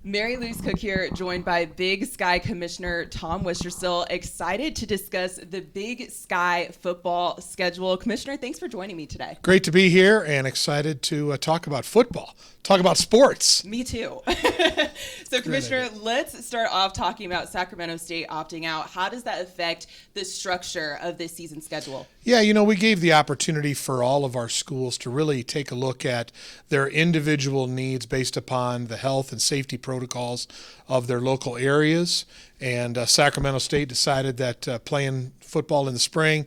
Mary Louise Cook here, joined by Big Sky Commissioner Tom Wistrcill, excited to discuss the Big Sky football schedule. Commissioner, thanks for joining me today. Great to be here and excited to talk about football, talk about sports. Me too. So, Commissioner, let's start off talking about Sacramento State opting out. How does that affect the structure of this season schedule? Yeah, we gave the opportunity for all of our schools to really take a look at their individual needs based upon the health and safety protocols of their local areas. And Sacramento State decided that playing football in the spring,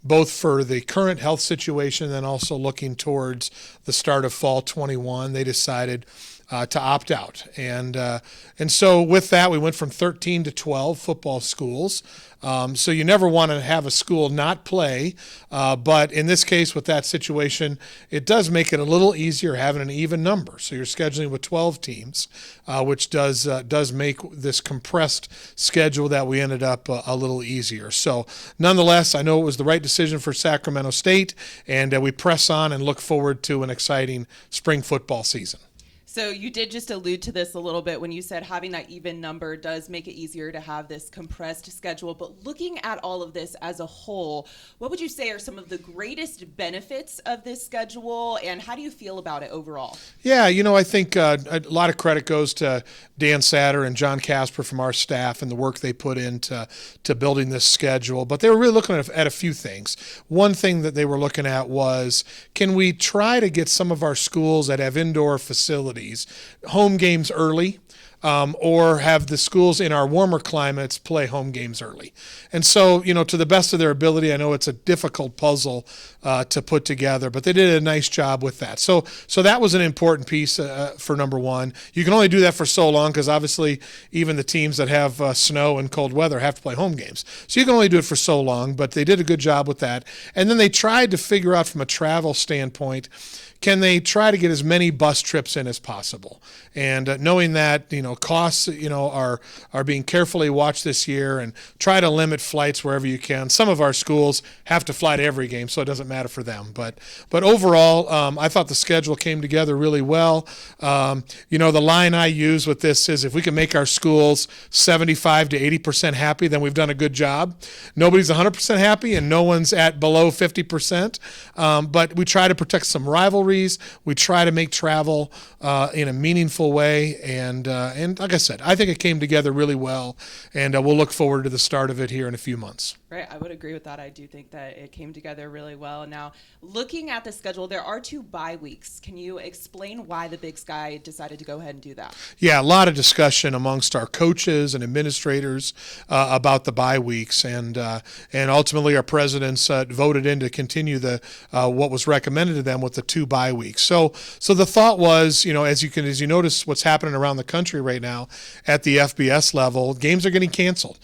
both for the current health situation and then also looking towards the start of fall 21, they decided to opt out. And so with that, we went from 13 to 12 football schools. So you never want to have a school not play, but in this case, with that situation, it does make it a little easier having an even number. So you're scheduling with 12 teams, which does make this compressed schedule that we ended up a little easier. So nonetheless, I know it was the right decision for Sacramento State, and we press on and look forward to an exciting spring football season. So you did just allude to this a little bit when you said having that even number does make it easier to have this compressed schedule. But looking at all of this as a whole, what would you say are some of the greatest benefits of this schedule, and how do you feel about it overall? Yeah, I think a lot of credit goes to Dan Satter and John Casper from our staff and the work they put into building this schedule. But they were really looking at a few things. One thing that they were looking at was, can we try to get some of our schools that have indoor facilities home games early, or have the schools in our warmer climates play home games early? And so, to the best of their ability, I know it's a difficult puzzle to put together, but they did a nice job with that. So that was an important piece for number one. You can only do that for so long because obviously even the teams that have snow and cold weather have to play home games. So you can only do it for so long, but they did a good job with that. And then they tried to figure out from a travel standpoint, can they try to get as many bus trips in as possible? And knowing that, costs, are being carefully watched this year, and try to limit flights wherever you can. Some of our schools have to fly to every game, so it doesn't matter for them. But overall, I thought the schedule came together really well. The line I use with this is, if we can make our schools 75 to 80% happy, then we've done a good job. Nobody's 100% happy, and no one's at below 50%. But we try to protect some rivalries. We try to make travel in a meaningful way, and like I said, I think it came together really well, and we'll look forward to the start of it here in a few months. Right, I would agree with that. I do think that it came together really well. Now, looking at the schedule, there are 2 bye weeks. Can you explain why the Big Sky decided to go ahead and do that? Yeah, a lot of discussion amongst our coaches and administrators about the bye weeks, and ultimately our presidents voted in to continue the what was recommended to them with the 2 bye weeks. So the thought was, as you notice what's happening around the country right now at the FBS level, games are getting canceled.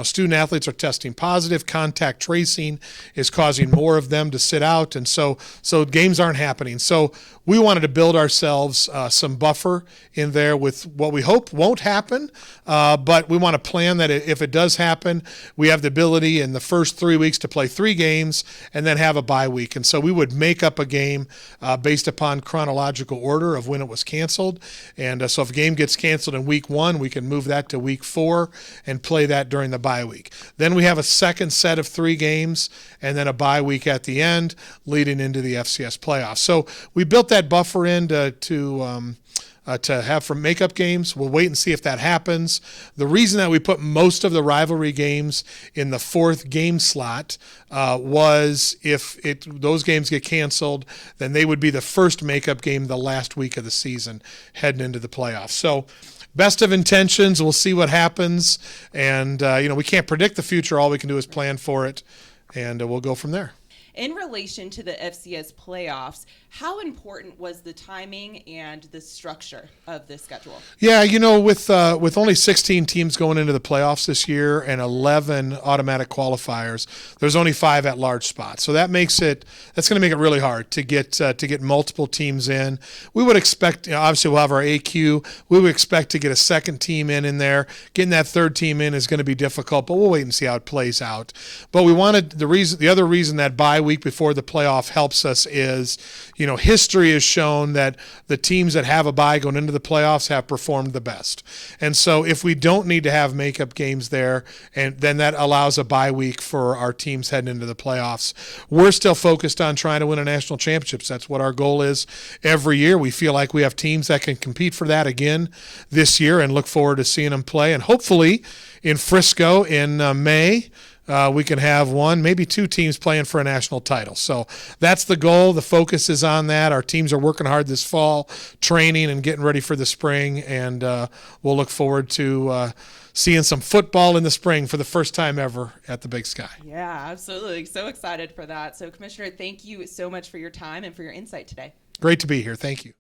Student athletes are testing positive. Contact tracing is causing more of them to sit out, and so games aren't happening. So we wanted to build ourselves some buffer in there with what we hope won't happen, but we want to plan that if it does happen, we have the ability in the first 3 weeks to play 3 games and then have a bye week. And so we would make up a game based upon chronological order of when it was canceled. And so if a game gets canceled in week 1, we can move that to week 4 and play that during the bye week. Then we have a second set of 3 games and then a bye week at the end leading into the FCS playoffs. So we built that buffer in to have for makeup games. We'll wait and see if that happens. The reason that we put most of the rivalry games in the 4th game slot was if those games get canceled, then they would be the first makeup game the last week of the season heading into the playoffs. So best of intentions. We'll see what happens. And, we can't predict the future. All we can do is plan for it, and we'll go from there. In relation to the FCS playoffs, how important was the timing and the structure of this schedule? Yeah, with only 16 teams going into the playoffs this year and 11 automatic qualifiers, there's only 5 at-large spots. So that's going to make it really hard to get multiple teams in. We would expect, obviously we'll have our AQ. We would expect to get a second team in there. Getting that third team in is going to be difficult, but we'll wait and see how it plays out. But we wanted the other reason that bye bye week before the playoff helps us is, history has shown that the teams that have a bye going into the playoffs have performed the best. And so if we don't need to have makeup games there, and then that allows a bye week for our teams heading into the playoffs. We're still focused on trying to win a national championships. That's what our goal is every year. We feel like we have teams that can compete for that again this year, and look forward to seeing them play. And hopefully in Frisco in May, we can have one, maybe two teams playing for a national title. So that's the goal. The focus is on that. Our teams are working hard this fall, training and getting ready for the spring, and we'll look forward to seeing some football in the spring for the first time ever at the Big Sky. Yeah, absolutely. So excited for that. So, Commissioner, thank you so much for your time and for your insight today. Great to be here. Thank you.